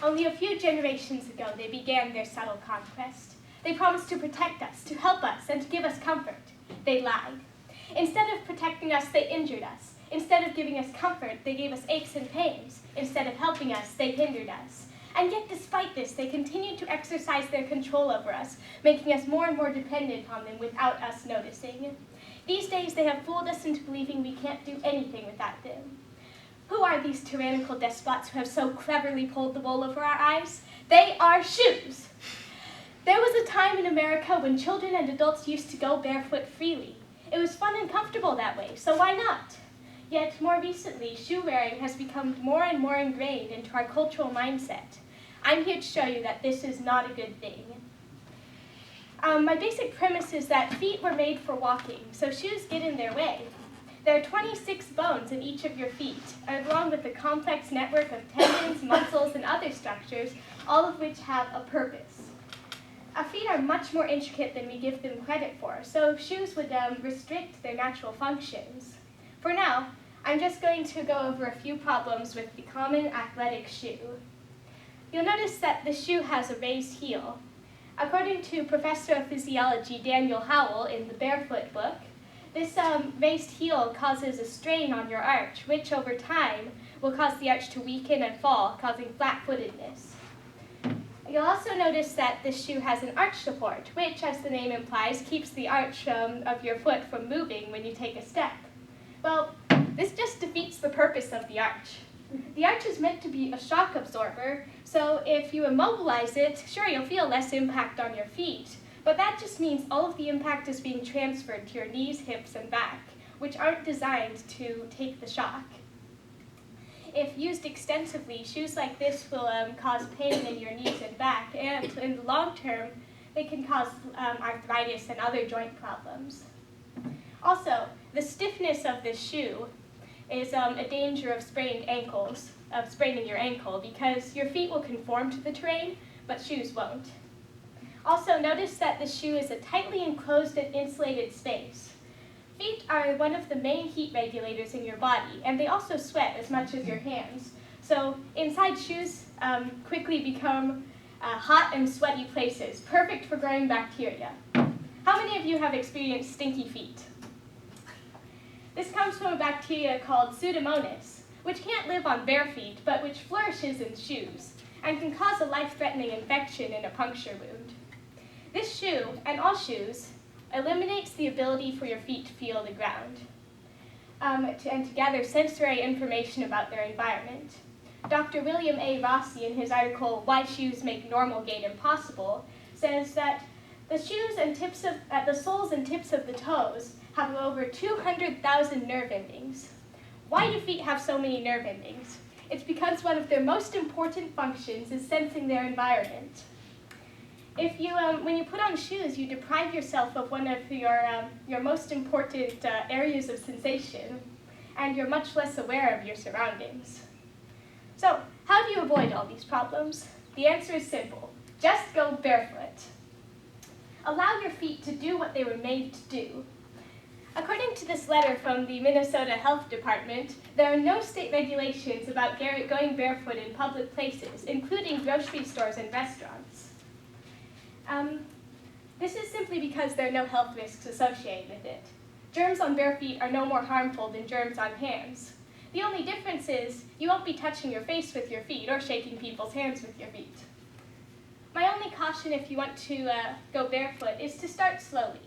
Only a few generations ago, they began their subtle conquest. They promised to protect us, to help us, and to give us comfort. They lied. Instead of protecting us, they injured us. Instead of giving us comfort, they gave us aches and pains. Instead of helping us, they hindered us. And yet, despite this, they continued to exercise their control over us, making us more and more dependent on them without us noticing. These days, they have fooled us into believing we can't do anything without them. Who are these tyrannical despots who have so cleverly pulled the wool over our eyes? They are shoes. There was a time in America when children and adults used to go barefoot freely. It was fun and comfortable that way, so why not? Yet, more recently, shoe wearing has become more and more ingrained into our cultural mindset. I'm here to show you that this is not a good thing. My basic premise is that feet were made for walking, so shoes get in their way. There are 26 bones in each of your feet, along with a complex network of tendons, muscles, and other structures, all of which have a purpose. Our feet are much more intricate than we give them credit for, so shoes would restrict their natural functions. For now, I'm just going to go over a few problems with the common athletic shoe. You'll notice that the shoe has a raised heel. According to Professor of Physiology Daniel Howell in the Barefoot book, this raised heel causes a strain on your arch, which over time will cause the arch to weaken and fall, causing flat-footedness. You'll also notice that this shoe has an arch support, which, as the name implies, keeps the arch of your foot from moving when you take a step. Well, this just defeats the purpose of the arch. The arch is meant to be a shock absorber, so if you immobilize it, sure, you'll feel less impact on your feet, but that just means all of the impact is being transferred to your knees, hips, and back, which aren't designed to take the shock. If used extensively, shoes like this will cause pain in your knees and back, and in the long term, they can cause arthritis and other joint problems. Also, the stiffness of this shoe is a danger of spraining your ankle, because your feet will conform to the terrain, but shoes won't. Also, notice that the shoe is a tightly enclosed and insulated space. Feet are one of the main heat regulators in your body, and they also sweat as much as your hands. So inside shoes quickly become hot and sweaty places, perfect for growing bacteria. How many of you have experienced stinky feet? This comes from a bacteria called Pseudomonas, which can't live on bare feet, but which flourishes in shoes, and can cause a life-threatening infection in a puncture wound. This shoe, and all shoes, eliminates the ability for your feet to feel the ground and to gather sensory information about their environment. Dr. William A. Rossi, in his article, Why Shoes Make Normal Gait Impossible, says that the soles and tips of the toes have over 200,000 nerve endings. Why do feet have so many nerve endings? It's because one of their most important functions is sensing their environment. If you, when you put on shoes, you deprive yourself of one of your most important areas of sensation, and you're much less aware of your surroundings. So, how do you avoid all these problems? The answer is simple. Just go barefoot. Allow your feet to do what they were made to do. According to this letter from the Minnesota Health Department, there are no state regulations about going barefoot in public places, including grocery stores and restaurants. This is simply because there are no health risks associated with it. Germs on bare feet are no more harmful than germs on hands. The only difference is you won't be touching your face with your feet or shaking people's hands with your feet. My only caution if you want to go barefoot is to start slowly.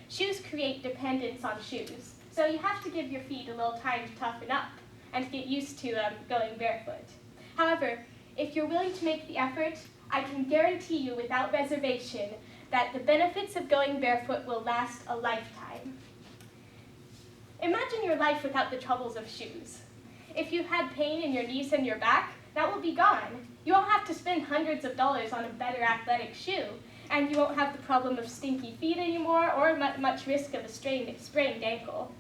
Shoes create dependence on shoes, so you have to give your feet a little time to toughen up and to get used to going barefoot. However, if you're willing to make the effort, I can guarantee you without reservation that the benefits of going barefoot will last a lifetime. Imagine your life without the troubles of shoes. If you had pain in your knees and your back, that will be gone. You won't have to spend hundreds of dollars on a better athletic shoe, and you won't have the problem of stinky feet anymore or much risk of a sprained ankle.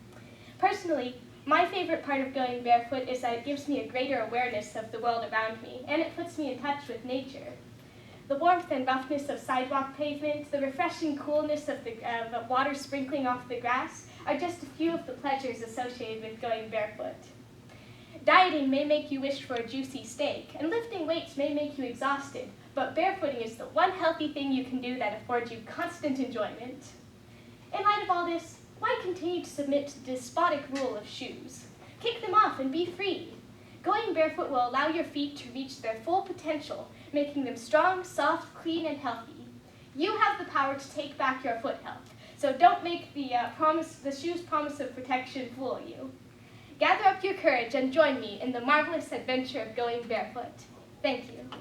Personally, my favorite part of going barefoot is that it gives me a greater awareness of the world around me, and it puts me in touch with nature. The warmth and roughness of sidewalk pavement, the refreshing coolness of the water sprinkling off the grass are just a few of the pleasures associated with going barefoot. Dieting may make you wish for a juicy steak, and lifting weights may make you exhausted, but barefooting is the one healthy thing you can do that affords you constant enjoyment. In light of all this, why continue to submit to the despotic rule of shoes? Kick them off and be free. Going barefoot will allow your feet to reach their full potential, making them strong, soft, clean, and healthy. You have the power to take back your foot health, so don't make the shoe's promise of protection fool you. Gather up your courage and join me in the marvelous adventure of going barefoot. Thank you.